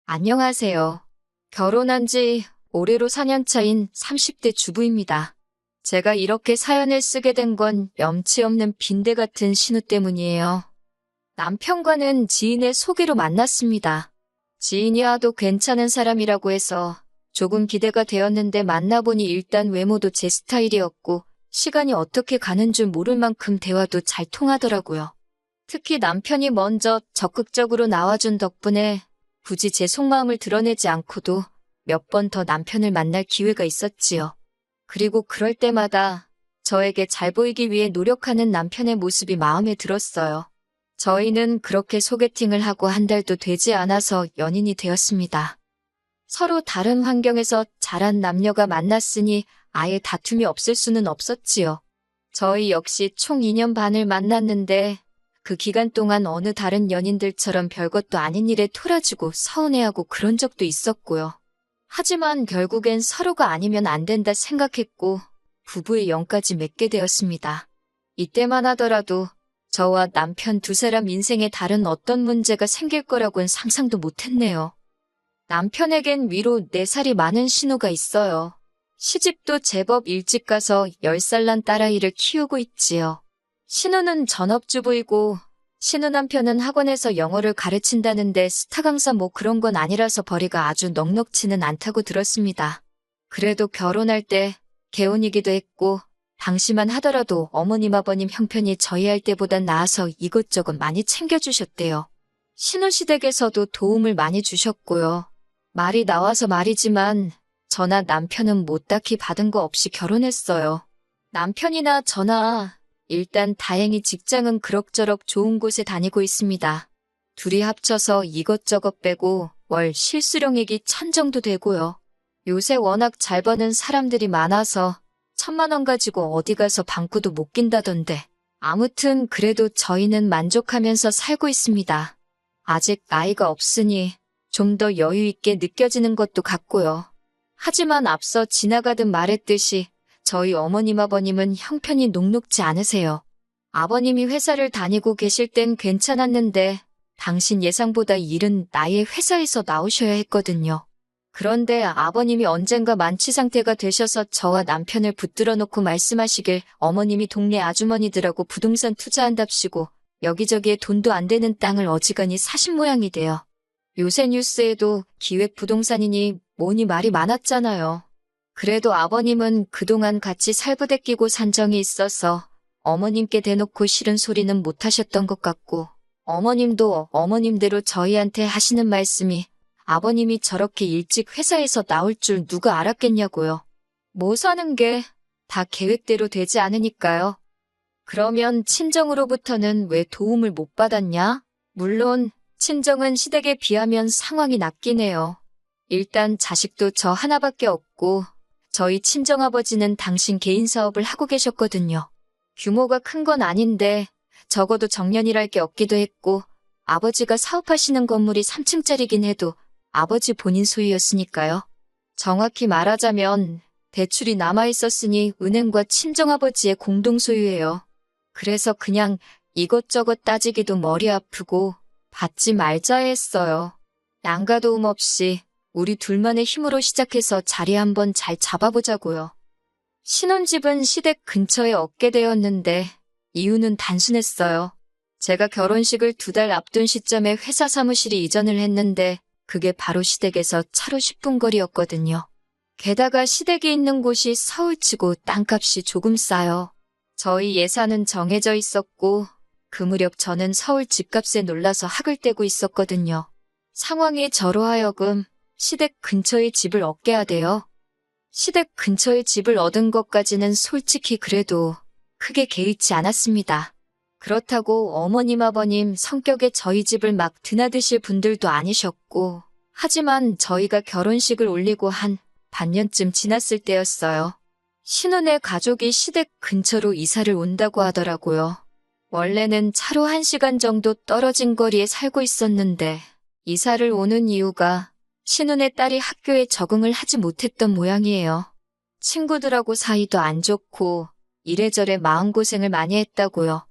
안녕하세요. 결혼한 지 올해로 4년 차인 30대 주부입니다. 제가 이렇게 사연을 쓰게 된 건 염치 없는 빈대 같은 신우 때문이에요. 남편과는 지인의 소개로 만났습니다. 지인이 하도 괜찮은 사람이라고 해서 조금 기대가 되었는데 만나보니 일단 외모도 제 스타일이었고 시간이 어떻게 가는 줄 모를 만큼 대화도 잘 통하더라고요. 특히 남편이 먼저 적극적으로 나와준 덕분에 굳이 제 속마음을 드러내지 않고도 몇 번 더 남편을 만날 기회가 있었지요. 그리고 그럴 때마다 저에게 잘 보이기 위해 노력하는 남편의 모습이 마음에 들었어요. 저희는 그렇게 소개팅을 하고 한 달도 되지 않아서 연인이 되었습니다. 서로 다른 환경에서 자란 남녀가 만났으니 아예 다툼이 없을 수는 없었지요. 저희 역시 총 2년 반을 만났는데 그 기간 동안 어느 다른 연인들처럼 별것도 아닌 일에 토라지고 서운해하고 그런 적도 있었고요. 하지만 결국엔 서로가 아니면 안 된다 생각했고 부부의 영까지 맺게 되었습니다. 이때만 하더라도 저와 남편 두 사람 인생에 다른 어떤 문제가 생길 거라고는 상상도 못했네요. 남편에겐 위로 4살이 많은 신우가 있어요. 시집도 제법 일찍 가서 10살 난 딸아이를 키우고 있지요. 신우는 전업주부이고 신우 남편은 학원에서 영어를 가르친다는데 스타 강사 뭐 그런 건 아니라서 벌이가 아주 넉넉지는 않다고 들었습니다. 그래도 결혼할 때 개혼이기도 했고 당시만 하더라도 어머님 아버님 형편이 저희 할 때보단 나아서 이것저것 많이 챙겨주셨대요. 신우 시댁에서도 도움을 많이 주셨고요. 말이 나와서 말이지만 저나 남편은 뭐 딱히 받은 거 없이 결혼했어요. 남편이나 저나 일단 다행히 직장은 그럭저럭 좋은 곳에 다니고 있습니다. 둘이 합쳐서 이것저것 빼고 월 실수령액이 1,000 정도 되고요. 요새 워낙 잘 버는 사람들이 많아서 1,000만 원 가지고 어디 가서 방구도 못 낀다던데. 아무튼 그래도 저희는 만족하면서 살고 있습니다. 아직 나이가 없으니 좀 더 여유 있게 느껴지는 것도 같고요. 하지만 앞서 지나가듯 말했듯이 저희 어머님 아버님은 형편이 녹록지 않으세요. 아버님이 회사를 다니고 계실 땐 괜찮았는데 당신 예상보다 이른 나이에 회사에서 나오셔야 했거든요. 그런데 아버님이 언젠가 만취 상태가 되셔서 저와 남편을 붙들어 놓고 말씀하시길 어머님이 동네 아주머니들하고 부동산 투자한답시고 여기저기에 돈도 안 되는 땅을 어지간히 사신 모양이 돼요. 요새 뉴스에도 기획부동산이니 뭐니 말이 많았잖아요. 그래도 아버님은 그동안 같이 살부대 끼고 산 정이 있어서 어머님께 대놓고 싫은 소리는 못 하셨던 것 같고 어머님도 어머님대로 저희한테 하시는 말씀이 아버님이 저렇게 일찍 회사에서 나올 줄 누가 알았겠냐고요. 뭐 사는 게 다 계획대로 되지 않으니까요. 그러면 친정으로부터는 왜 도움을 못 받았냐? 물론 친정은 시댁에 비하면 상황이 낫긴 해요. 일단 자식도 저 하나밖에 없고 저희 친정아버지는 당신 개인 사업을 하고 계셨거든요. 규모가 큰 건 아닌데 적어도 정년이랄 게 없기도 했고 아버지가 사업하시는 건물이 3층짜리긴 해도 아버지 본인 소유였으니까요. 정확히 말하자면 대출이 남아있었으니 은행과 친정아버지의 공동 소유예요. 그래서 그냥 이것저것 따지기도 머리 아프고 받지 말자 했어요. 양가 도움 없이 우리 둘만의 힘으로 시작해서 자리 한번 잘 잡아보자고요. 신혼집은 시댁 근처에 얻게 되었는데 이유는 단순했어요. 제가 결혼식을 2달 앞둔 시점에 회사 사무실이 이전을 했는데 그게 바로 시댁에서 차로 10분 거리였거든요. 게다가 시댁이 있는 곳이 서울치고 땅값이 조금 싸요. 저희 예산은 정해져 있었고 그 무렵 저는 서울 집값에 놀라서 학을 떼고 있었거든요. 상황이 저로 하여금 시댁 근처에 집을 얻게 하대요. 시댁 근처에 집을 얻은 것까지는 솔직히 그래도 크게 개의치 않았습니다. 그렇다고 어머님 아버님 성격에 저희 집을 막 드나드실 분들도 아니셨고 하지만 저희가 결혼식을 올리고 한 반년쯤 지났을 때였어요. 신혼의 가족이 시댁 근처로 이사를 온다고 하더라고요. 원래는 차로 1시간 정도 떨어진 거리에 살고 있었는데 이사를 오는 이유가 신혼의 딸이 학교에 적응을 하지 못했던 모양이에요. 친구들하고 사이도 안 좋고 이래저래 마음고생을 많이 했다고요.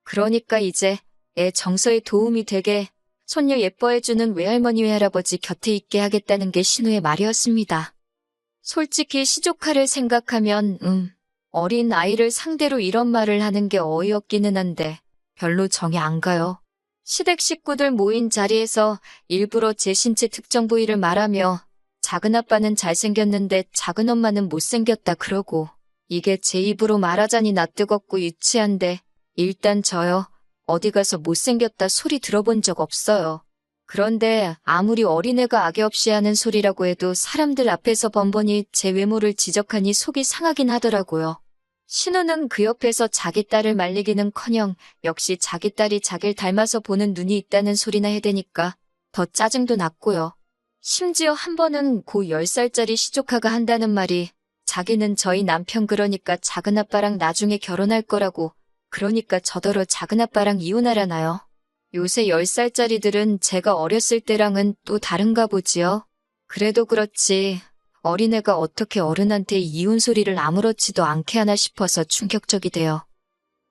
그러니까 이제 애 정서에 도움이 되게 손녀 예뻐해주는 외할머니 외할아버지 곁에 있게 하겠다는 게 신우의 말이었습니다. 솔직히 시조카를 생각하면 어린 아이를 상대로 이런 말을 하는 게 어이없기는 한데 별로 정이 안 가요. 시댁 식구들 모인 자리에서 일부러 제 신체 특정 부위를 말하며 작은아빠는 잘생겼는데 작은엄마는 못생겼다 그러고, 이게 제 입으로 말하자니 낯뜨겁고 유치한데 일단 저요, 어디 가서 못생겼다 소리 들어본 적 없어요. 그런데 아무리 어린애가 악의 없이 하는 소리라고 해도 사람들 앞에서 번번이 제 외모를 지적하니 속이 상하긴 하더라고요. 신우는 그 옆에서 자기 딸을 말리기는커녕 역시 자기 딸이 자기를 닮아서 보는 눈이 있다는 소리나 해대니까 더 짜증도 났고요. 심지어 한 번은 고 10살짜리 시조카가 한다는 말이 자기는 저희 남편 그러니까 작은아빠랑 나중에 결혼할 거라고, 그러니까 저더러 작은아빠랑 이혼하라나요. 요새 10살짜리들은 제가 어렸을 때랑은 또 다른가 보지요. 그래도 그렇지 어린애가 어떻게 어른한테 이혼 소리를 아무렇지도 않게 하나 싶어서 충격적이대요.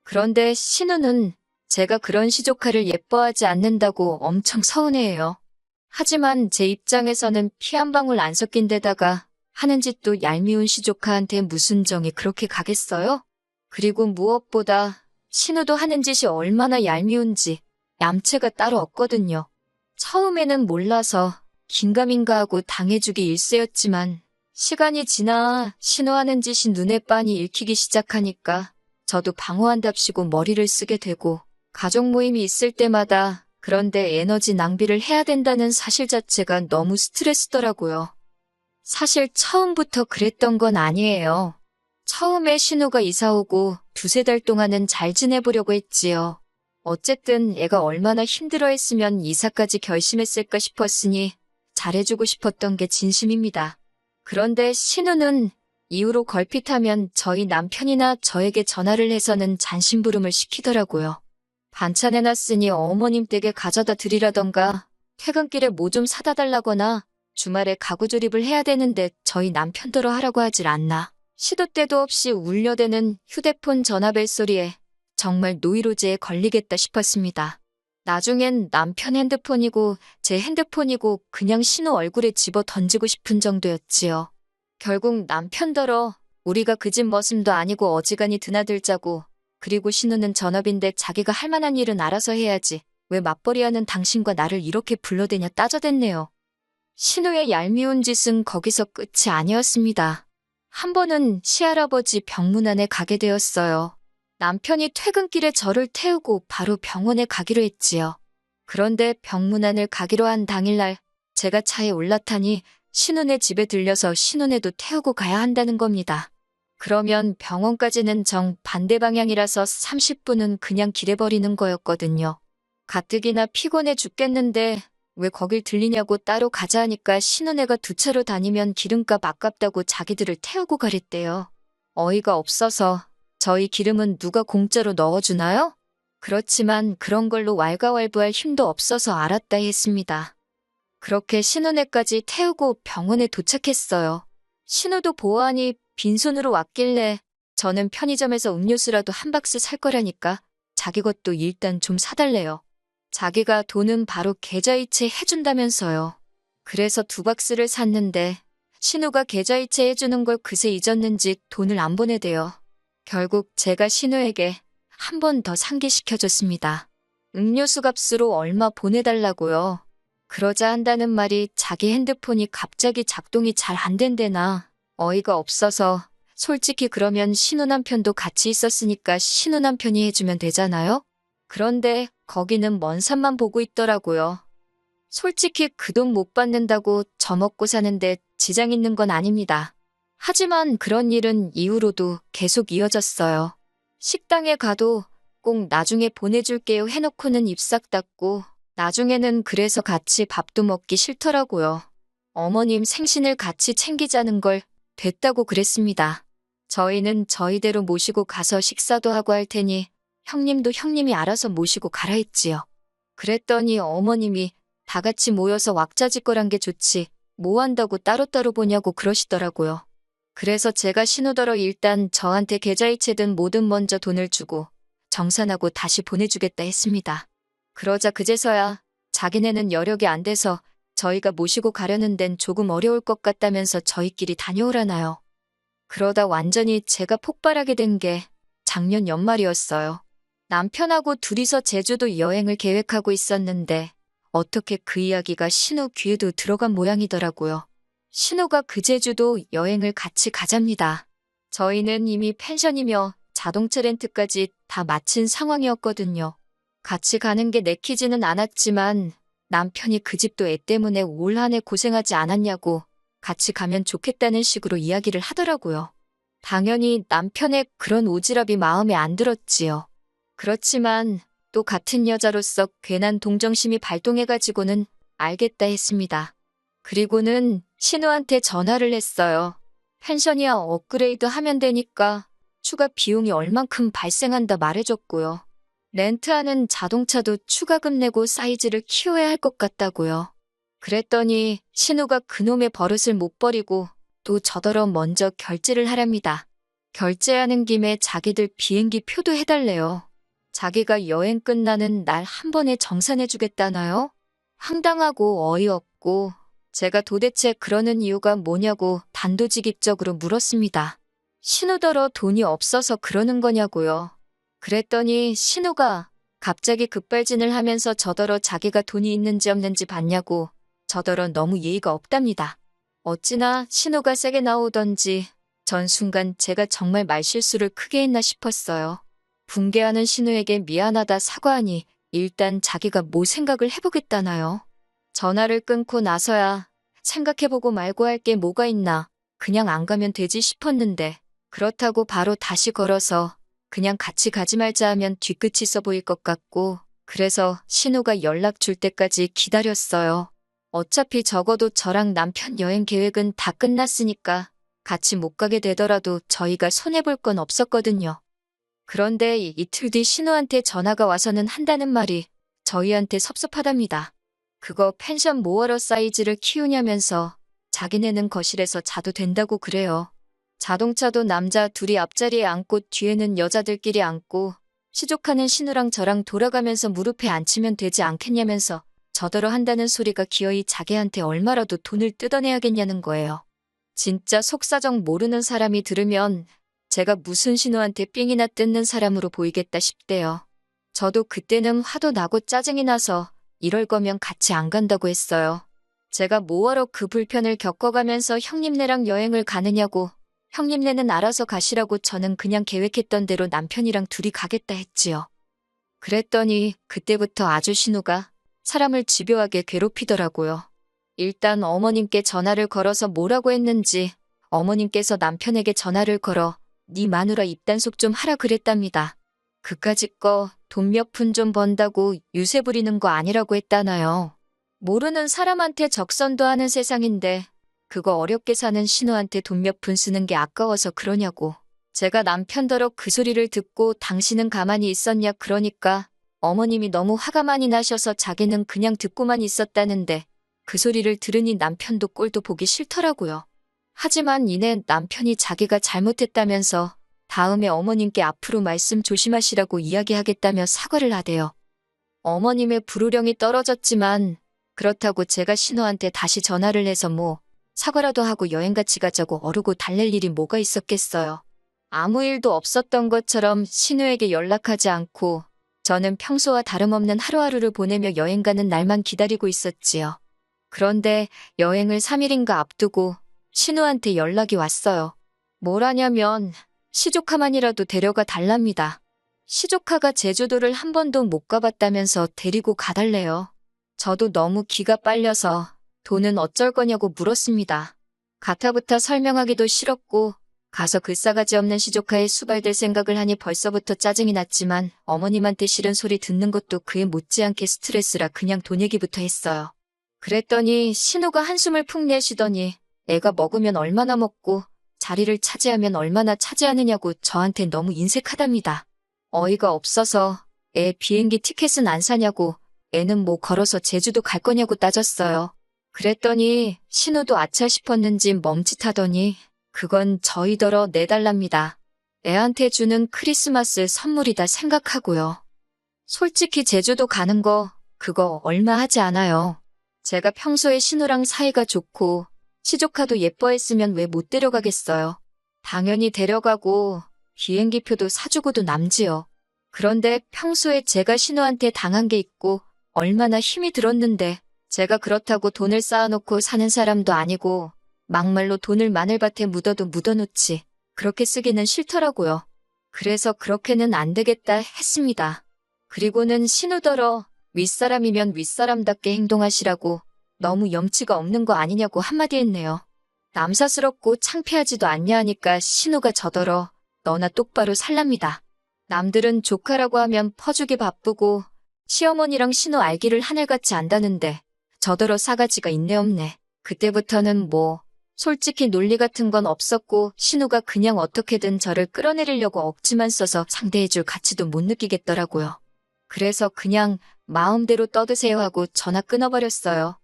그런데 신우는 제가 그런 시조카를 예뻐하지 않는다고 엄청 서운해해요. 하지만 제 입장에서는 피 한 방울 안 섞인 데다가 하는 짓도 얄미운 시조카한테 무슨 정이 그렇게 가겠어요? 그리고 무엇보다 신우도 하는 짓이 얼마나 얄미운지 얌체가 따로 없거든요. 처음에는 몰라서 긴가민가 하고 당해주기 일쑤였지만 시간이 지나 신우 하는 짓이 눈에 빤히 읽히기 시작하니까 저도 방어한답시고 머리를 쓰게 되고, 가족 모임이 있을 때마다 그런데 에너지 낭비를 해야 된다는 사실 자체가 너무 스트레스더라고요. 사실 처음부터 그랬던 건 아니에요. 처음에 신우가 이사 오고 두세 달 동안은 잘 지내보려고 했지요. 어쨌든 애가 얼마나 힘들어했으면 이사까지 결심했을까 싶었으니 잘해주고 싶었던 게 진심입니다. 그런데 신우는 이후로 걸핏하면 저희 남편이나 저에게 전화를 해서는 잔심부름을 시키더라고요. 반찬 해놨으니 어머님 댁에 가져다 드리라던가, 퇴근길에 뭐 좀 사다 달라거나, 주말에 가구 조립을 해야 되는데 저희 남편더러 하라고 하질 않나. 시도 때도 없이 울려대는 휴대폰 전화벨 소리에 정말 노이로제에 걸리겠다 싶었습니다. 나중엔 남편 핸드폰이고 제 핸드폰이고 그냥 신우 얼굴에 집어 던지고 싶은 정도였지요. 결국 남편더러 우리가 그 집 머슴도 아니고 어지간히 드나들자고, 그리고 신우는 전업인데 자기가 할 만한 일은 알아서 해야지 왜 맞벌이하는 당신과 나를 이렇게 불러대냐 따져댔네요. 신우의 얄미운 짓은 거기서 끝이 아니었습니다. 한 번은 시할아버지 병문안에 가게 되었어요. 남편이 퇴근길에 저를 태우고 바로 병원에 가기로 했지요. 그런데 병문안을 가기로 한 당일날 제가 차에 올라타니 신우네 집에 들려서 신우네도 태우고 가야 한다는 겁니다. 그러면 병원까지는 정반대 방향이라서 30분은 그냥 길에버리는 거였거든요. 가뜩이나 피곤해 죽겠는데 왜 거길 들리냐고 따로 가자 하니까 신우네가 두 차로 다니면 기름값 아깝다고 자기들을 태우고 가랬대요. 어이가 없어서 저희 기름은 누가 공짜로 넣어주나요? 그렇지만 그런 걸로 왈가왈부할 힘도 없어서 알았다 했습니다. 그렇게 신우네까지 태우고 병원에 도착했어요. 신우도 보아하니 빈손으로 왔길래 저는 편의점에서 음료수라도 한 박스 살 거라니까 자기 것도 일단 좀 사달래요. 자기가 돈은 바로 계좌이체 해준다면서요. 그래서 2박스를 샀는데 신우가 계좌이체 해주는 걸 그새 잊었는지 돈을 안 보내대요. 결국 제가 신우에게 한 번 더 상기시켜줬습니다. 음료수 값으로 얼마 보내달라고요. 그러자 한다는 말이 자기 핸드폰이 갑자기 작동이 잘 안 된대나. 어이가 없어서 솔직히 그러면 신우 남편도 같이 있었으니까 신우 남편이 해주면 되잖아요? 그런데 거기는 먼 산만 보고 있더라고요. 솔직히 그 돈 못 받는다고 저 먹고 사는데 지장 있는 건 아닙니다. 하지만 그런 일은 이후로도 계속 이어졌어요. 식당에 가도 꼭 나중에 보내줄게요 해놓고는 입 싹 닫고, 나중에는 그래서 같이 밥도 먹기 싫더라고요. 어머님 생신을 같이 챙기자는 걸 됐다고 그랬습니다. 저희는 저희대로 모시고 가서 식사도 하고 할 테니 형님도 형님이 알아서 모시고 가라 했지요. 그랬더니 어머님이 다 같이 모여서 왁자지껄한 게 좋지 뭐 한다고 따로따로 보냐고 그러시더라고요. 그래서 제가 신우더러 일단 저한테 계좌이체든 뭐든 먼저 돈을 주고 정산하고 다시 보내주겠다 했습니다. 그러자 그제서야 자기네는 여력이 안 돼서 저희가 모시고 가려는 데는 조금 어려울 것 같다면서 저희끼리 다녀오라나요. 그러다 완전히 제가 폭발하게 된 게 작년 연말이었어요. 남편하고 둘이서 제주도 여행을 계획하고 있었는데 어떻게 그 이야기가 신우 귀에도 들어간 모양이더라고요. 신우가 그 제주도 여행을 같이 가잡니다. 저희는 이미 펜션이며 자동차 렌트까지 다 마친 상황이었거든요. 같이 가는 게 내키지는 않았지만 남편이 그 집도 애 때문에 올 한 해 고생하지 않았냐고 같이 가면 좋겠다는 식으로 이야기를 하더라고요. 당연히 남편의 그런 오지랖이 마음에 안 들었지요. 그렇지만 또 같은 여자로서 괜한 동정심이 발동해가지고는 알겠다 했습니다. 그리고는 신우한테 전화를 했어요. 펜션이야 업그레이드 하면 되니까 추가 비용이 얼만큼 발생한다 말해줬고요. 렌트하는 자동차도 추가금 내고 사이즈를 키워야 할 것 같다고요. 그랬더니 신우가 그놈의 버릇을 못 버리고 또 저더러 먼저 결제를 하랍니다. 결제하는 김에 자기들 비행기 표도 해달래요. 자기가 여행 끝나는 날 한 번에 정산해주겠다나요? 황당하고 어이없고 제가 도대체 그러는 이유가 뭐냐고 단도직입적으로 물었습니다. 신우더러 돈이 없어서 그러는 거냐고요. 그랬더니 신우가 갑자기 급발진을 하면서 저더러 자기가 돈이 있는지 없는지 봤냐고 저더러 너무 예의가 없답니다. 어찌나 신우가 세게 나오던지 전 순간 제가 정말 말실수를 크게 했나 싶었어요. 붕괴하는 신우에게 미안하다 사과하니 일단 자기가 뭐 생각을 해보겠다나요. 전화를 끊고 나서야 생각해보고 말고 할 게 뭐가 있나 그냥 안 가면 되지 싶었는데 그렇다고 바로 다시 걸어서 그냥 같이 가지 말자 하면 뒤끝이 있어 보일 것 같고 그래서 신우가 연락 줄 때까지 기다렸어요. 어차피 적어도 저랑 남편 여행 계획은 다 끝났으니까 같이 못 가게 되더라도 저희가 손해볼 건 없었거든요. 그런데 이틀 뒤 신우한테 전화가 와서는 한다는 말이 저희한테 섭섭하답니다. 그거 펜션 뭐하러 사이즈를 키우냐면서 자기네는 거실에서 자도 된다고 그래요. 자동차도 남자 둘이 앞자리에 앉고 뒤에는 여자들끼리 앉고 시족하는 신우랑 저랑 돌아가면서 무릎에 앉히면 되지 않겠냐면서 저더러 한다는 소리가 기어이 자기한테 얼마라도 돈을 뜯어내야겠냐는 거예요. 진짜 속사정 모르는 사람이 들으면 제가 무슨 신우한테 삥이나 뜯는 사람으로 보이겠다 싶대요. 저도 그때는 화도 나고 짜증이 나서 이럴 거면 같이 안 간다고 했어요. 제가 뭐하러 그 불편을 겪어가면서 형님네랑 여행을 가느냐고 형님네는 알아서 가시라고 저는 그냥 계획했던 대로 남편이랑 둘이 가겠다 했지요. 그랬더니 그때부터 아주 신우가 사람을 집요하게 괴롭히더라고요. 일단 어머님께 전화를 걸어서 뭐라고 했는지 어머님께서 남편에게 전화를 걸어 네 마누라 입단속 좀 하라 그랬답니다. 그까짓 거 돈 몇 푼 좀 번다고 유세 부리는 거 아니라고 했다나요. 모르는 사람한테 적선도 하는 세상인데 그거 어렵게 사는 신우한테 돈 몇 푼 쓰는 게 아까워서 그러냐고. 제가 남편더러 그 소리를 듣고 당신은 가만히 있었냐 그러니까 어머님이 너무 화가 많이 나셔서 자기는 그냥 듣고만 있었다는데 그 소리를 들으니 남편도 꼴도 보기 싫더라고요. 하지만 이내 남편이 자기가 잘못했다면서 다음에 어머님께 앞으로 말씀 조심하시라고 이야기하겠다며 사과를 하대요. 어머님의 불호령이 떨어졌지만 그렇다고 제가 신우한테 다시 전화를 해서 뭐 사과라도 하고 여행 같이 가자고 어르고 달랠 일이 뭐가 있었겠어요. 아무 일도 없었던 것처럼 신우에게 연락하지 않고 저는 평소와 다름없는 하루하루를 보내며 여행 가는 날만 기다리고 있었지요. 그런데 여행을 3일인가 앞두고 신우한테 연락이 왔어요. 뭐라냐면 시조카만이라도 데려가 달랍니다. 시조카가 제주도를 한 번도 못 가봤다면서 데리고 가달래요. 저도 너무 기가 빨려서 돈은 어쩔 거냐고 물었습니다. 가타부타 설명하기도 싫었고 가서 글싸가지 없는 시조카에 수발될 생각을 하니 벌써부터 짜증이 났지만 어머님한테 싫은 소리 듣는 것도 그에 못지않게 스트레스라 그냥 돈 얘기부터 했어요. 그랬더니 신우가 한숨을 푹 내쉬더니 애가 먹으면 얼마나 먹고 자리를 차지하면 얼마나 차지하느냐고 저한테 너무 인색하답니다. 어이가 없어서 애 비행기 티켓은 안 사냐고 애는 뭐 걸어서 제주도 갈 거냐고 따졌어요. 그랬더니 신우도 아차 싶었는지 멈칫하더니 그건 저희더러 내달랍니다. 애한테 주는 크리스마스 선물이다 생각하고요. 솔직히 제주도 가는 거 그거 얼마 하지 않아요. 제가 평소에 신우랑 사이가 좋고 시조카도 예뻐했으면 왜 못 데려가겠어요. 당연히 데려가고 비행기표도 사주고도 남지요. 그런데 평소에 제가 신우한테 당한 게 있고 얼마나 힘이 들었는데 제가 그렇다고 돈을 쌓아놓고 사는 사람도 아니고 막말로 돈을 마늘밭에 묻어도 묻어놓지 그렇게 쓰기는 싫더라고요. 그래서 그렇게는 안 되겠다 했습니다. 그리고는 신우더러 윗사람이면 윗사람답게 행동하시라고 너무 염치가 없는 거 아니냐고 한마디 했네요. 남사스럽고 창피하지도 않냐 하니까 신우가 저더러 너나 똑바로 살랍니다. 남들은 조카라고 하면 퍼주기 바쁘고 시어머니랑 신우 알기를 하늘같이 안다는데 저더러 싸가지가 있네 없네. 그때부터는 뭐 솔직히 논리 같은 건 없었고 신우가 그냥 어떻게든 저를 끌어내리려고 억지만 써서 상대해줄 가치도 못 느끼겠더라고요. 그래서 그냥 마음대로 떠드세요 하고 전화 끊어버렸어요.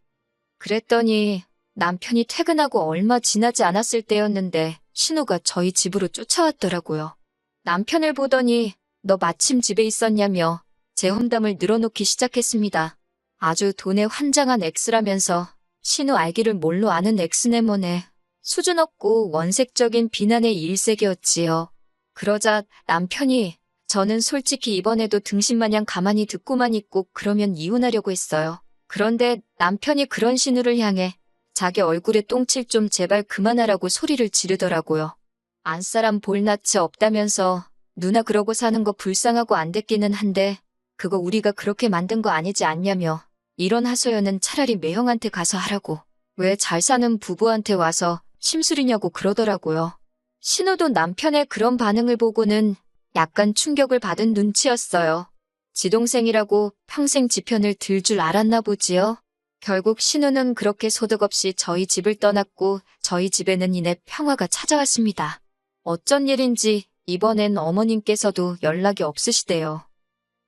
그랬더니 남편이 퇴근하고 얼마 지나지 않았을 때였는데 신우가 저희 집으로 쫓아왔더라고요. 남편을 보더니 너 마침 집에 있었냐며 제 험담을 늘어놓기 시작했습니다. 아주 돈에 환장한 X라면서 신우 알기를 뭘로 아는 X네 뭐네. 수준 없고 원색적인 비난의 일색이었지요. 그러자 남편이 저는 솔직히 이번에도 등신마냥 가만히 듣고만 있고 그러면 이혼하려고 했어요. 그런데 남편이 그런 신우를 향해 자기 얼굴에 똥칠 좀 제발 그만하라고 소리를 지르더라고요. 안사람 볼낯이 없다면서 누나 그러고 사는 거 불쌍하고 안 됐기는 한데 그거 우리가 그렇게 만든 거 아니지 않냐며 이런 하소연은 차라리 매형한테 가서 하라고 왜 잘 사는 부부한테 와서 심술이냐고 그러더라고요. 신우도 남편의 그런 반응을 보고는 약간 충격을 받은 눈치였어요. 지동생이라고 평생 지 편을 들 줄 알았나 보지요. 결국 신우는 그렇게 소득 없이 저희 집을 떠났고 저희 집에는 이내 평화가 찾아왔습니다. 어쩐 일인지 이번엔 어머님께서도 연락이 없으시대요.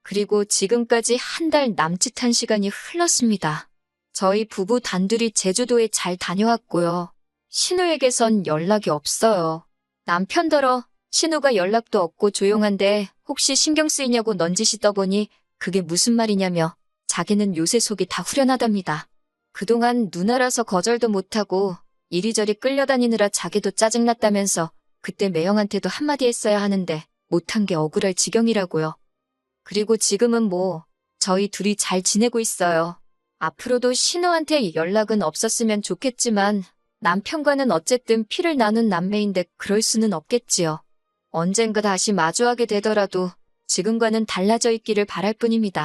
그리고 지금까지 한 달 남짓한 시간이 흘렀습니다. 저희 부부 단둘이 제주도에 잘 다녀왔고요. 신우에게선 연락이 없어요. 남편더러 신우가 연락도 없고 조용한데 혹시 신경 쓰이냐고 넌지시 떠보니 그게 무슨 말이냐며 자기는 요새 속이 다 후련하답니다. 그동안 누나라서 거절도 못하고 이리저리 끌려다니느라 자기도 짜증났다면서 그때 매형한테도 한마디 했어야 하는데 못한 게 억울할 지경이라고요. 그리고 지금은 뭐 저희 둘이 잘 지내고 있어요. 앞으로도 신우한테 연락은 없었으면 좋겠지만 남편과는 어쨌든 피를 나눈 남매인데 그럴 수는 없겠지요. 언젠가 다시 마주하게 되더라도 지금과는 달라져 있기를 바랄 뿐입니다.